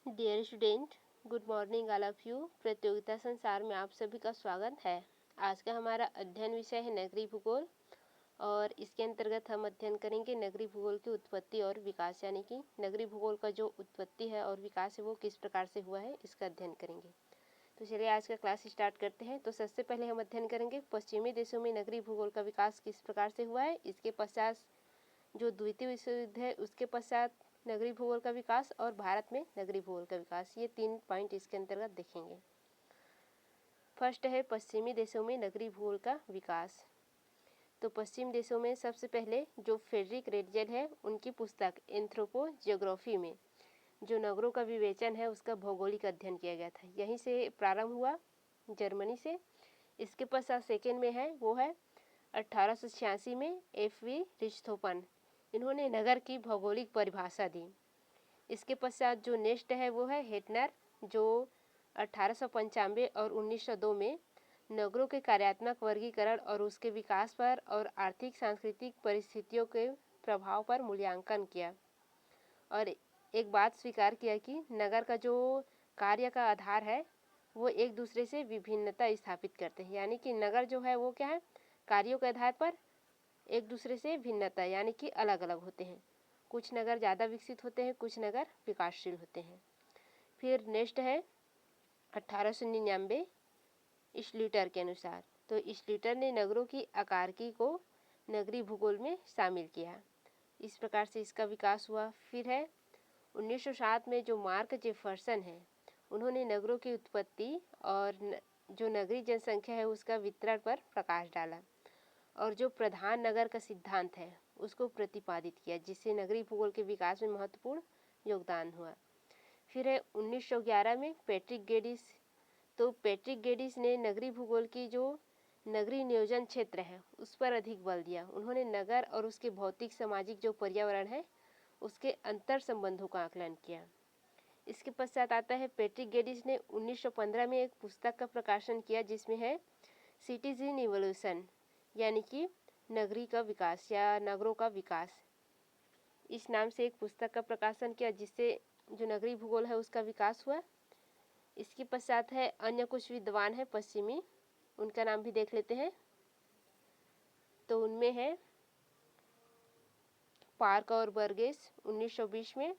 Dear student, good morning all of you. प्रतियोगिता संसार में आप सभी का स्वागत है। आज का हमारा अध्ययन विषय है नगरीय भूगोल और इसके अंतर्गत हम अध्ययन करेंगे नगरीय भूगोल की उत्पत्ति और विकास, यानी कि नगरीय भूगोल का जो उत्पत्ति है और विकास है वो किस प्रकार से हुआ है, इसका अध्ययन करेंगे। तो चलिए आज का क्लास स्टार्ट करते हैं। तो सबसे पहले हम अध्ययन करेंगे पश्चिमी देशों में नगरीय भूगोल का विकास किस प्रकार से हुआ है। इसके पश्चात जो द्वितीय विश्व युद्ध है उसके पश्चात नगरीय भूगोल का विकास और भारत में नगरीय भूगोल का विकास, ये 3 पॉइंट इसके अंतर्गत देखेंगे। फर्स्ट है पश्चिमी देशों में नगरीय भूगोल का विकास। तो पश्चिम देशों में सबसे पहले जो फ्रेडरिक रेटजेल है उनकी पुस्तक एंथ्रोपो जियोग्राफी में जो नगरों का विवेचन है उसका भौगोलिक अध्ययन किया गया था। यहीं से प्रारंभ हुआ, जर्मनी से। इसके पश्चात सेकेंड में है वो है 1886 में F.V. रिच्थोफन, इन्होंने नगर की भौगोलिक परिभाषा दी। इसके पश्चात जो नेक्स्ट है वो है हेटनर, जो 1895 और 1902 में नगरों के कार्यात्मक वर्गीकरण और उसके विकास पर और आर्थिक सांस्कृतिक परिस्थितियों के प्रभाव पर मूल्यांकन किया और एक बात स्वीकार किया कि नगर का जो कार्य का आधार है वो एक दूसरे से विभिन्नता स्थापित करते हैं, यानी कि नगर जो है वो क्या है, कार्यों के आधार पर एक दूसरे से भिन्नता यानी कि अलग अलग होते हैं। कुछ नगर ज़्यादा विकसित होते हैं, कुछ नगर विकासशील होते हैं। फिर नेक्स्ट है 1899 स्लूटर के अनुसार। तो स्लूटर ने नगरों की आकारिकी को नगरीय भूगोल में शामिल किया। इस प्रकार से इसका विकास हुआ। फिर है 1907 में जो मार्क जेफरसन है उन्होंने नगरों की उत्पत्ति और जो नगरीय जनसंख्या है उसका वितरण पर प्रकाश डाला और जो प्रधान नगर का सिद्धांत है उसको प्रतिपादित किया, जिससे नगरीय भूगोल के विकास में महत्वपूर्ण योगदान हुआ। फिर है 1911 में पैट्रिक गेडिस। तो पैट्रिक गेडिस ने नगरीय भूगोल की जो नगरीय नियोजन क्षेत्र है उस पर अधिक बल दिया। उन्होंने नगर और उसके भौतिक सामाजिक जो पर्यावरण है उसके अंतर संबंधों का आकलन किया। इसके पश्चात आता है पैट्रिक गेडिस ने 1915 में एक पुस्तक का प्रकाशन किया जिसमें है सिटीज इन इवोल्यूशन, यानी कि नगरी का विकास या नगरों का विकास, इस नाम से एक पुस्तक का प्रकाशन किया जिससे जो नगरीय भूगोल है उसका विकास हुआ। इसके पश्चात है अन्य कुछ विद्वान है पश्चिमी, उनका नाम भी देख लेते हैं। तो उनमें है पार्क और बर्गेस 1920 में,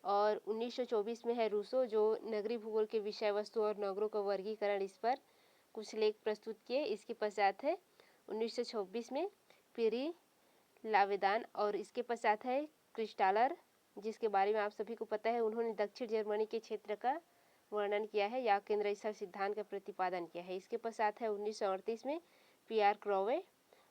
और 1924 में है रूसो, जो नगरीय भूगोल के विषय वस्तु और नगरों का वर्गीकरण इस पर कुछ लेख प्रस्तुत किए। इसके पश्चात है 1926 में पीरी लावेदान, और इसके पश्चात है क्रिस्टालर, जिसके बारे में आप सभी को पता है। उन्होंने दक्षिण जर्मनी के क्षेत्र का वर्णन किया है या केंद्र स्थल सिद्धांत का प्रतिपादन किया है। इसके पश्चात है 1938 में पीआर क्रोवे,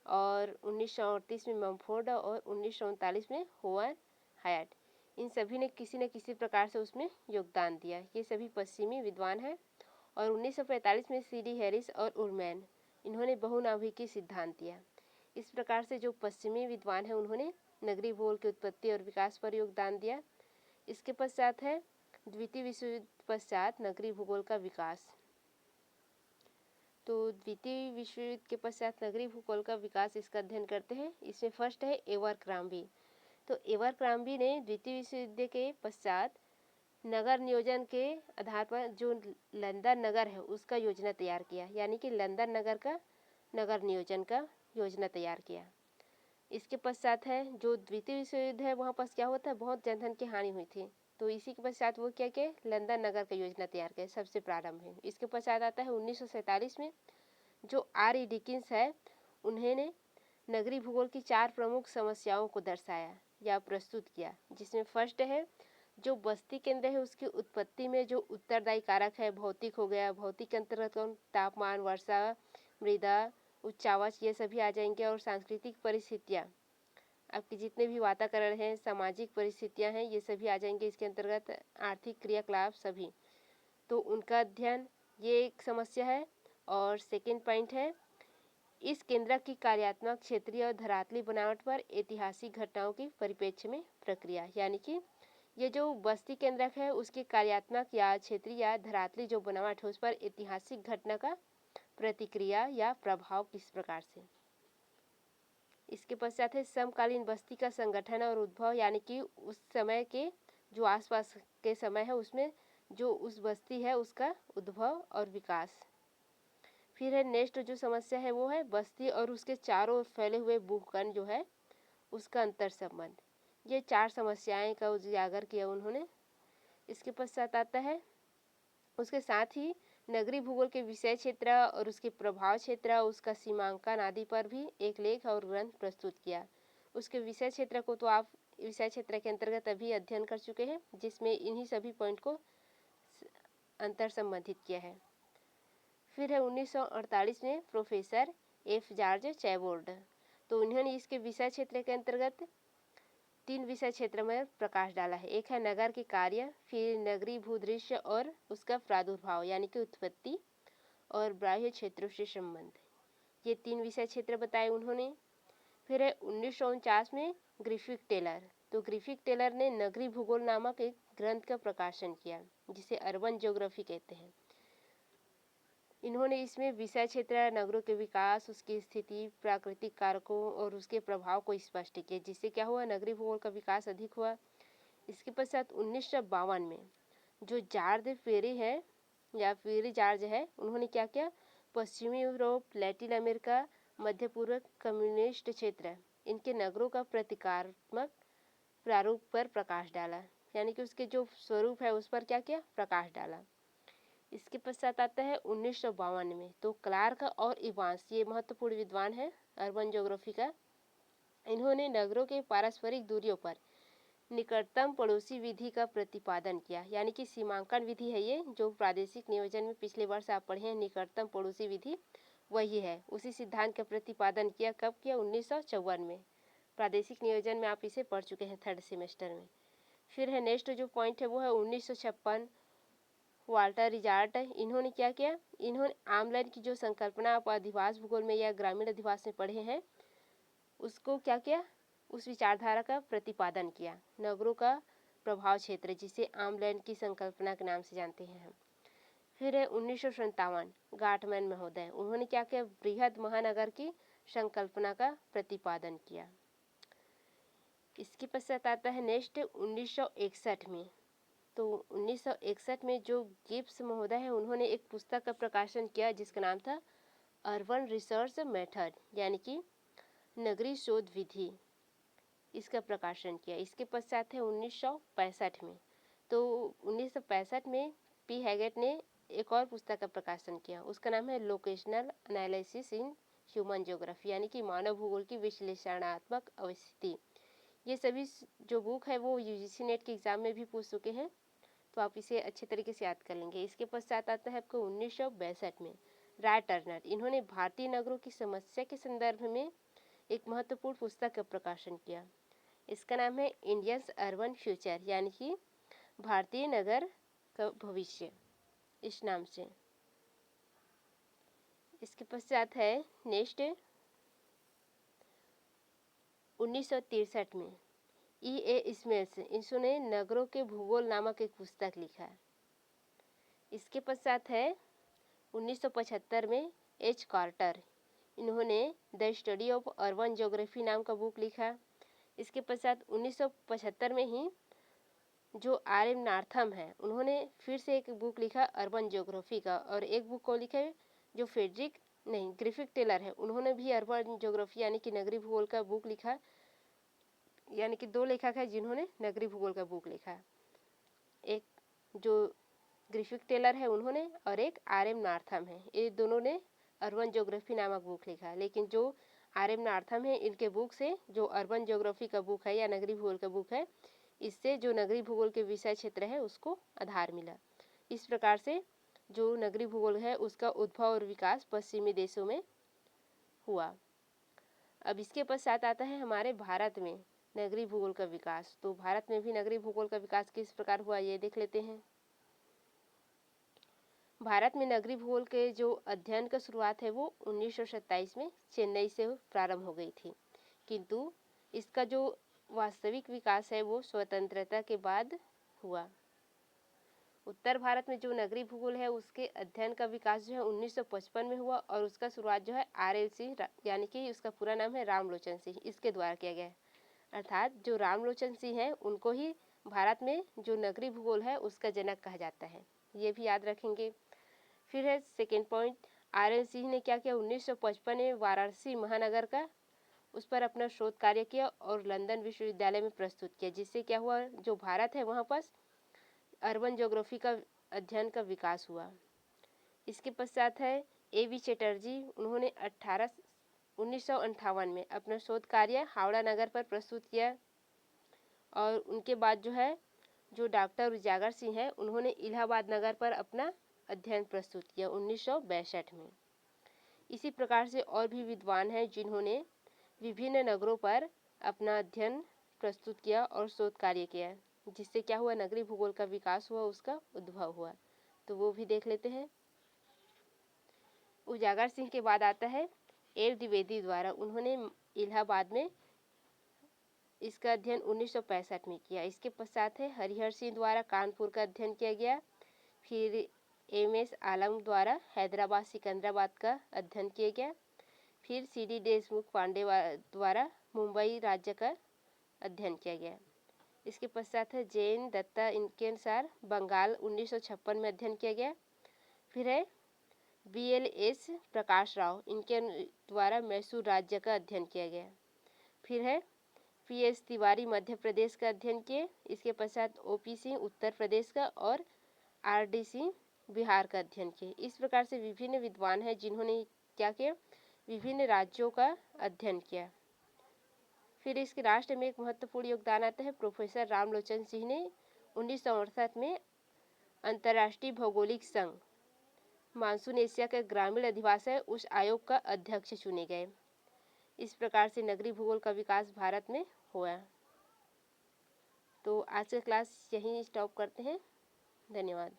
और 1938 में मम्फोर्ड, और 1939 में होवन हायट। इन सभी ने किसी न किसी प्रकार से उसमें योगदान दिया। ये सभी पश्चिमी विद्वान हैं। और 1945 में सीडी हैरिस और उर्मैन, इन्होंने बहुनाभिकीय सिद्धांत दिया। इस प्रकार से जो पश्चिमी विद्वान हैं उन्होंने नगरीय भूगोल की उत्पत्ति और विकास पर योगदान दिया। इसके पश्चात है द्वितीय विश्व युद्ध पश्चात नगरीय भूगोल का विकास। तो द्वितीय विश्व युद्ध के पश्चात नगरीय भूगोल का विकास, इसका अध्ययन करते हैं। इसमें फर्स्ट है एवरक्राम्बी। तो एवरक्राम्बी ने द्वितीय विश्व युद्ध के पश्चात नगर नियोजन के आधार पर जो लंदन नगर है उसका योजना तैयार किया, यानी कि लंदन नगर का नगर नियोजन का योजना तैयार किया। इसके पश्चात है जो द्वितीय विश्व युद्ध है वहाँ पर क्या होता है, बहुत जनधन की हानि हुई थी। तो इसी के पश्चात वो क्या किया, लंदन नगर का योजना तैयार किया, सबसे प्रारंभ है। इसके पश्चात आता है 1947 में जो R.E. डिकिंस है उन्होंने नगरीय भूगोल की 4 प्रमुख समस्याओं को दर्शाया या प्रस्तुत किया, जिसमें फर्स्ट है जो बस्ती केंद्र है उसकी उत्पत्ति में जो उत्तरदायी कारक है भौतिक हो गया। भौतिक के अंतर्गत कौन, तापमान, वर्षा, मृदा, उच्चावास, ये सभी आ जाएंगे। और सांस्कृतिक परिस्थितियाँ, आपके जितने भी वातावरण हैं, सामाजिक परिस्थितियाँ हैं, ये सभी आ जाएंगे इसके अंतर्गत। आर्थिक क्रियाकलाप सभी, तो उनका अध्ययन, ये एक समस्या है। और सेकेंड पॉइंट है इस केंद्र की कार्यात्मक क्षेत्रीय और धरातली बनावट पर ऐतिहासिक घटनाओं की परिप्रेक्ष्य में प्रक्रिया, यानी कि ये जो बस्ती केंद्रक है उसकी कार्यात्मक या क्षेत्रीय या धरातली जो बनावट है उस पर ऐतिहासिक घटना का प्रतिक्रिया या प्रभाव किस प्रकार से। इसके पश्चात है समकालीन बस्ती का संगठन और उद्भव, यानी कि उस समय के जो आसपास के समय है उसमें जो उस बस्ती है उसका उद्भव और विकास। फिर है नेक्स्ट जो समस्या है वो है बस्ती और उसके चारों ओर फैले हुए भूखंड जो है उसका अंतर संबंध। ये 4 समस्याएं का उजागर किया उन्होंने। इसके पश्चात आता है उसके साथ ही नगरीय भूगोल के विषय क्षेत्र और उसके प्रभाव क्षेत्र, उसका सीमांकन आदि पर भी एक लेख और ग्रंथ प्रस्तुत किया। उसके विषय क्षेत्र को तो आप विषय क्षेत्र के अंतर्गत अभी अध्ययन कर चुके हैं, जिसमें इन्हीं सभी पॉइंट को अंतर संबंधित किया है। फिर है 1948 में प्रोफेसर एफ जॉर्ज चैबोर्ड, तो उन्होंने इसके विषय क्षेत्र के अंतर्गत 3 विषय क्षेत्र में प्रकाश डाला है। एक है नगर के कार्य, फिर नगरीय भूदृश्य और उसका प्रादुर्भाव यानी कि उत्पत्ति, और बाह्य क्षेत्रों से संबंध। ये 3 विषय क्षेत्र बताए उन्होंने। फिर है 1949 में ग्रिफिथ टेलर, तो ग्रिफिथ टेलर ने नगरीय भूगोल नामक एक ग्रंथ का प्रकाशन किया जिसे अर्बन ज्योग्राफी कहते हैं। इन्होंने इसमें विषय क्षेत्र नगरों के विकास, उसकी स्थिति, प्राकृतिक कारकों और उसके प्रभाव को स्पष्ट किया, जिससे क्या हुआ, नगरीय भूगोल का विकास अधिक हुआ। इसके पश्चात 1952 में जो जॉर्ज फेरी है या फेरी जॉर्ज है, उन्होंने क्या किया, पश्चिमी यूरोप, लैटिन अमेरिका, मध्य पूर्व कम्युनिस्ट क्षेत्र, इनके नगरों का प्रतीकात्मक प्रारूप पर प्रकाश डाला, यानी कि उसके जो स्वरूप है उस पर क्या किया, प्रकाश डाला। इसके पश्चात आता है 1952 में, तो क्लार्क और इवांस, ये महत्वपूर्ण विद्वान है अर्बन ज्योग्राफी का। इन्होंने नगरों के पारस्परिक दूरियों पर निकटतम पड़ोसी विधि का प्रतिपादन किया, यानी कि सीमांकन विधि है ये, जो प्रादेशिक नियोजन में पिछले वर्ष आप पढ़े हैं, निकटतम पड़ोसी विधि वही है। उसी सिद्धांत का प्रतिपादन किया, कब किया, 1954 में। प्रादेशिक नियोजन में आप इसे पढ़ चुके हैं 3rd सेमेस्टर में। फिर है नेक्स्ट जो पॉइंट है वो है 1956, वाल्टर रिजार्ट, इन्होंने क्या किया, इन्होंने आमलैंड की जो संकल्पना आप अधिवास भूगोल में या ग्रामीण अधिवास में पढ़े हैं, उसको क्या किया, उस विचारधारा का प्रतिपादन किया, नगरों का प्रभाव क्षेत्र, जिसे आमलैंड की संकल्पना के नाम से जानते हैं हम। फिर है 1957, गाटमैन महोदय, उन्होंने क्या किया, बृहद महानगर की संकल्पना का प्रतिपादन किया। इसके पश्चात आता है नेक्स्ट 1961 में, तो 1961 में जो गिब्स महोदय है, उन्होंने एक पुस्तक का प्रकाशन किया जिसका नाम था अर्बन रिसर्च मेथड, यानी कि नगरीय शोध विधि, इसका प्रकाशन किया। इसके पश्चात है 1965 में, तो 1965 में पी हैगेट ने एक और पुस्तक का प्रकाशन किया, उसका नाम है locational analysis in human geography, यानी कि मानव भूगोल की विश्लेषणात्मक अवस्थिति। ये सभी जो बुक है वो यूजीसी नेट के एग्जाम में भी पूछ चुके हैं, तो आप इसे अच्छे तरीके से याद कर लेंगे। इसके पश्चात आता है आपको 1962 में राय टर्नर, इन्होंने भारतीय नगरों की समस्या के संदर्भ में एक महत्वपूर्ण पुस्तक का प्रकाशन किया, इसका नाम है इंडियंस अर्बन फ्यूचर, यानी कि भारतीय नगर का भविष्य, इस नाम से। इसके पश्चात है नेक्स्ट 1963 में E.A. स्मिथ, इन्होंने नगरों के भूगोल नामक एक पुस्तक लिखा। इसके पश्चात है 1975 में H. कार्टर, इन्होंने the study of urban geography नाम का बुक लिखा। इसके पश्चात 1975 में ही जो R.M. नॉर्थम है, उन्होंने फिर से एक बुक लिखा अर्बन ज्योग्राफी का, और एक बुक को लिखा है जो ग्रिफिथ टेलर है, उन्होंने भी अर्बन ज्योग्राफी यानी कि नगरीय भूगोल का बुक लिखा, यानी कि 2 लेखक है जिन्होंने नगरीय भूगोल का बुक लिखा, एक जो ग्रिफिथ टेलर है उन्होंने, और एक R.M. नॉर्थम है, ये दोनों ने अर्बन ज्योग्राफी नामक बुक लिखा। लेकिन जो R.M. नॉर्थम है, इनके बुक से जो अर्बन ज्योग्राफी का बुक है या नगरीय भूगोल का बुक है, इससे जो नगरीय भूगोल के विषय क्षेत्र है उसको आधार मिला। इस प्रकार से जो नगरीय भूगोल है उसका उद्भव और विकास पश्चिमी देशों में हुआ। अब इसके पश्चात आता है हमारे भारत में नगरीय भूगोल का विकास, तो भारत में भी नगरीय भूगोल का विकास किस प्रकार हुआ ये देख लेते हैं। भारत में नगरीय भूगोल के जो अध्ययन का शुरुआत है वो 1927 में चेन्नई से प्रारंभ हो गई थी, किंतु इसका जो वास्तविक विकास है वो स्वतंत्रता के बाद हुआ। उत्तर भारत में जो नगरीय भूगोल है उसके अध्ययन का विकास जो है 1955 में हुआ, और उसका शुरुआत जो है RLC यानी कि उसका पूरा नाम है रामलोचन सिंह, इसके द्वारा किया गया है। अर्थात जो रामलोचन सिंह है उनको ही भारत में जो नगरीय भूगोल है उसका जनक कहा जाता है, ये भी याद रखेंगे। फिर है सेकेंड पॉइंट, RN सिंह ने क्या किया, 1955 में वाराणसी महानगर का उस पर अपना शोध कार्य किया और लंदन विश्वविद्यालय में प्रस्तुत किया, जिससे क्या हुआ, जो भारत है वहाँ पर अर्बन ज्योग्राफी का अध्ययन का विकास हुआ। इसके पश्चात है A.V. चटर्जी, उन्होंने 1958 में अपना शोध कार्य हावड़ा नगर पर प्रस्तुत किया। और उनके बाद जो है जो डॉक्टर उजागर सिंह है, उन्होंने इलाहाबाद नगर पर अपना अध्ययन प्रस्तुत किया 1962 में। इसी प्रकार से और भी विद्वान हैं जिन्होंने विभिन्न नगरों पर अपना अध्ययन प्रस्तुत किया और शोध कार्य किया, जिससे क्या हुआ, नगरीय भूगोल का विकास हुआ, उसका उद्भव हुआ। तो वो भी देख लेते हैं। उजागर सिंह के बाद आता है एल द्विवेदी द्वारा, उन्होंने इलाहाबाद में इसका अध्ययन 1965 में किया। इसके पश्चात है हरिहर सिंह द्वारा कानपुर का अध्ययन किया गया। फिर MS आलम द्वारा हैदराबाद सिकंदराबाद का अध्ययन किया गया। फिर CD देशमुख पांडे द्वारा मुंबई राज्य का अध्ययन किया गया। इसके पश्चात है जैन दत्ता, इनके अनुसार बंगाल 1956 में अध्ययन किया गया। फिर है BLS प्रकाश राव, इनके द्वारा मैसूर राज्य का अध्ययन किया गया। फिर है PS तिवारी मध्य प्रदेश का अध्ययन किए। इसके पश्चात OP सिंह उत्तर प्रदेश का और RD सिंह बिहार का अध्ययन किए। इस प्रकार से विभिन्न विद्वान हैं जिन्होंने क्या किया, विभिन्न राज्यों का अध्ययन किया। फिर इसके राष्ट्र में एक महत्वपूर्ण योगदान आता है प्रोफेसर रामलोचन सिंह ने 1968 में अंतर्राष्ट्रीय भौगोलिक संघ मानसून एशिया का ग्रामीण अधिवास है, उस आयोग का अध्यक्ष चुने गए। इस प्रकार से नगरीय भूगोल का विकास भारत में हुआ। तो आज का क्लास यहीं स्टॉप करते हैं। धन्यवाद।